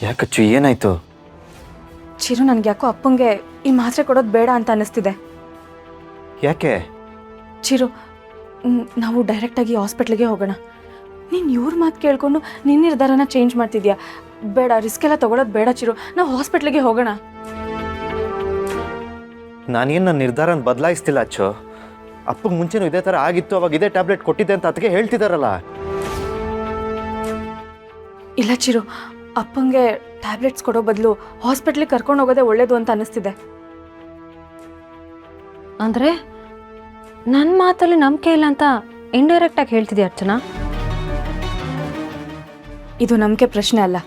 ಯಾಕಚ್ಚು ಏನಾಯ್ತು? ಚಿರು, ನನಗೆ ಯಾಕೋ ಅಪ್ಪಂಗೆ ಈ ಮಾತ್ರೆ ಕೊಡೋದು ಬೇಡ ಅಂತ ಅನ್ನಿಸ್ತಿದೆ. ಯಾಕೆ? ಚಿರು, ನಾವು ಡೈರೆಕ್ಟಾಗಿ ಹಾಸ್ಪಿಟ್ಲಿಗೆ ಹೋಗೋಣ. ನೀನು ಇವ್ರ ಮಾತು ಕೇಳ್ಕೊಂಡು ನಿನ್ನ ನಿರ್ಧಾರನ ಚೇಂಜ್ ಮಾಡ್ತಿದ್ಯಾ? ಬೇಡ, ರಿಸ್ಕ್ ಎಲ್ಲ ತೊಗೊಳೋದು ಬೇಡ ಚಿರು, ನಾವು ಹಾಸ್ಪಿಟ್ಲಿಗೆ ಹೋಗೋಣ. ನಾನೇನು ನನ್ನ ನಿರ್ಧಾರನ ಬದಲಾಯಿಸ್ತಿಲ್ಲ ಅಚ್ಚು. ಅಪ್ಪಗೆ ಮುಂಚೆನೂ ಇದೇ ಥರ ಆಗಿತ್ತು, ಅವಾಗ ಇದೇ ಟ್ಯಾಬ್ಲೆಟ್ ಕೊಟ್ಟಿದ್ದೆ ಅಂತ ಅದಕ್ಕೆ ಹೇಳ್ತಿದ್ದಾರಲ್ಲ. ಇಲ್ಲ ಚಿರು, ಅಪ್ಪಂಗೆ ಟ್ಯಾಬ್ಲೆಟ್ಸ್ ಕೊಡೋ ಬದಲು ಹಾಸ್ಪಿಟ್ಲಿಗೆ ಕರ್ಕೊಂಡು ಹೋಗೋದೇ ಒಳ್ಳೇದು ಅಂತ ಅನ್ನಿಸ್ತಿದೆ. ಅಂದರೆ ನನ್ನ ಮಾತಲ್ಲಿ ನಂಬಿಕೆ ಇಲ್ಲ ಅಂತ ಇಂಡೈರೆಕ್ಟಾಗಿ ಹೇಳ್ತಿದ್ಯಾ ಅರ್ಚನಾ? ಇದು ನಂಬಿಕೆ ಪ್ರಶ್ನೆ ಅಲ್ಲ,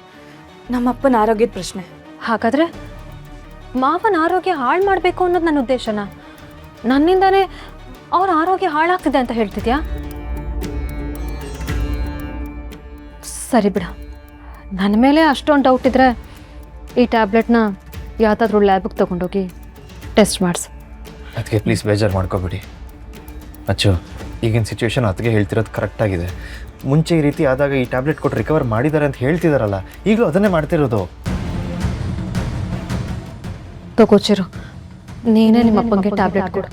ನಮ್ಮಪ್ಪನ ಆರೋಗ್ಯದ ಪ್ರಶ್ನೆ. ಹಾಗಾದರೆ ಮಾವನ ಆರೋಗ್ಯ ಹಾಳು ಮಾಡಬೇಕು ಅನ್ನೋದು ನನ್ನ ಉದ್ದೇಶನಾ? ನನ್ನಿಂದನೇ ಅವ್ರ ಆರೋಗ್ಯ ಹಾಳಾಗ್ತಿದೆ ಅಂತ ಹೇಳ್ತಿದ್ಯಾ? ಸರಿ ಬಿಡ, ನನ್ನ ಮೇಲೆ ಅಷ್ಟೊಂದು ಡೌಟ್ ಇದ್ದರೆ ಈ ಟ್ಯಾಬ್ಲೆಟ್ನ ಯಾವುದಾದ್ರೂ ಲ್ಯಾಬಿಗೆ ತೊಗೊಂಡೋಗಿ ಟೆಸ್ಟ್ ಮಾಡಿಸು. ಅದಕ್ಕೆ ಪ್ಲೀಸ್ ಬೇಜಾರು ಮಾಡ್ಕೋಬೇಡಿ ಅಚ್ಚು. ಈಗಿನ ಸಿಚುವೇಶನ್ ಅದಕ್ಕೆ ಹೇಳ್ತಿರೋದು ಕರೆಕ್ಟಾಗಿದೆ. ಮುಂಚೆ ಈ ರೀತಿ ಆದಾಗ ಈ ಟ್ಯಾಬ್ಲೆಟ್ ಕೊಟ್ಟು ರಿಕವರ್ ಮಾಡಿದ್ದಾರೆ ಅಂತ ಹೇಳ್ತಿದಾರಲ್ಲ, ಈಗಲೂ ಅದನ್ನೇ ಮಾಡ್ತಿರೋದು. ತಗೋಚಿರು, ನೀನೇ ನಿಮ್ಮ ಅಪ್ಪಂಗೆ ಟ್ಯಾಬ್ಲೆಟ್ ಕೊಡು.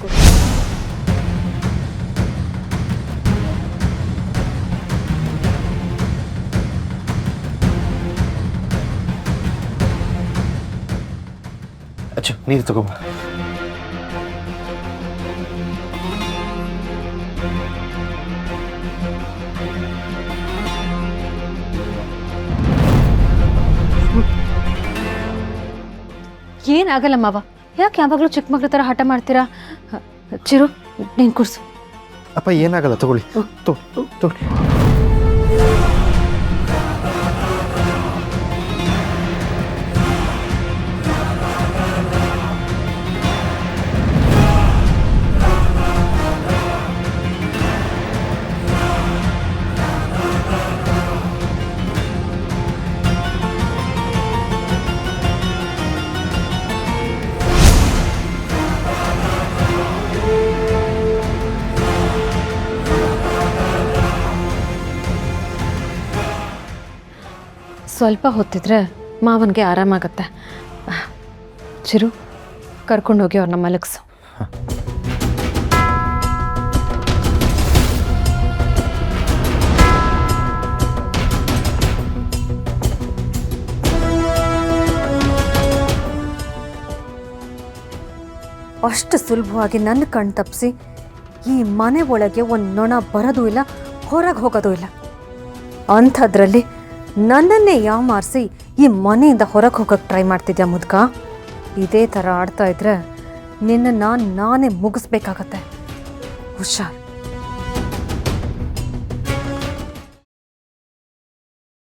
ಅಚ್ಚು, ನೀರು ತಗೊಂಬ. ಏನಾಗಲ್ಲ ಮಾವ, ಯಾಕೆ ಯಾವಾಗಲೂ ಚಿಕ್ಕ ಮಕ್ಳ ಥರ ಹಠ ಮಾಡ್ತೀರಾ? ಚಿರು, ನೀನು ಕುರ್ಸು. ಅಪ್ಪ ಏನಾಗಲ್ಲ, ತಗೊಳ್ಳಿ ತಗೊಳ್ಳಿ. ಸ್ವಲ್ಪ ಹೊತ್ತಿದ್ರೆ ಮಾವನಿಗೆ ಆರಾಮಾಗತ್ತೆ. ಚಿರು, ಕರ್ಕೊಂಡೋಗಿ ಅವ್ರನ್ನ ಮಲಗಿಸು. ಅಷ್ಟು ಸುಲಭವಾಗಿ ನನ್ನ ಕಣ್ ತಪ್ಪಿಸಿ ಈ ಮನೆ ಒಳಗೆ ಒಂದು ನೊಣ ಬರೋದು ಇಲ್ಲ, ಹೊರಗೆ ಹೋಗೋದು ಇಲ್ಲ. ಅಂಥದ್ರಲ್ಲಿ ನನ್ನನ್ನೇ ಯಾಮಾರಿಸಿ ಈ ಮನೆಯಿಂದ ಹೊರಗೆ ಹೋಗೋಕ್ಕೆ ಟ್ರೈ ಮಾಡ್ತಿದ್ಯಾ ಮುದ್ಕ? ಇದೇ ಥರ ಆಡ್ತಾ ಇದ್ರೆ ನಿನ್ನ ನಾನೇ ಮುಗಿಸ್ಬೇಕಾಗತ್ತೆ. ಹುಷಾರ್.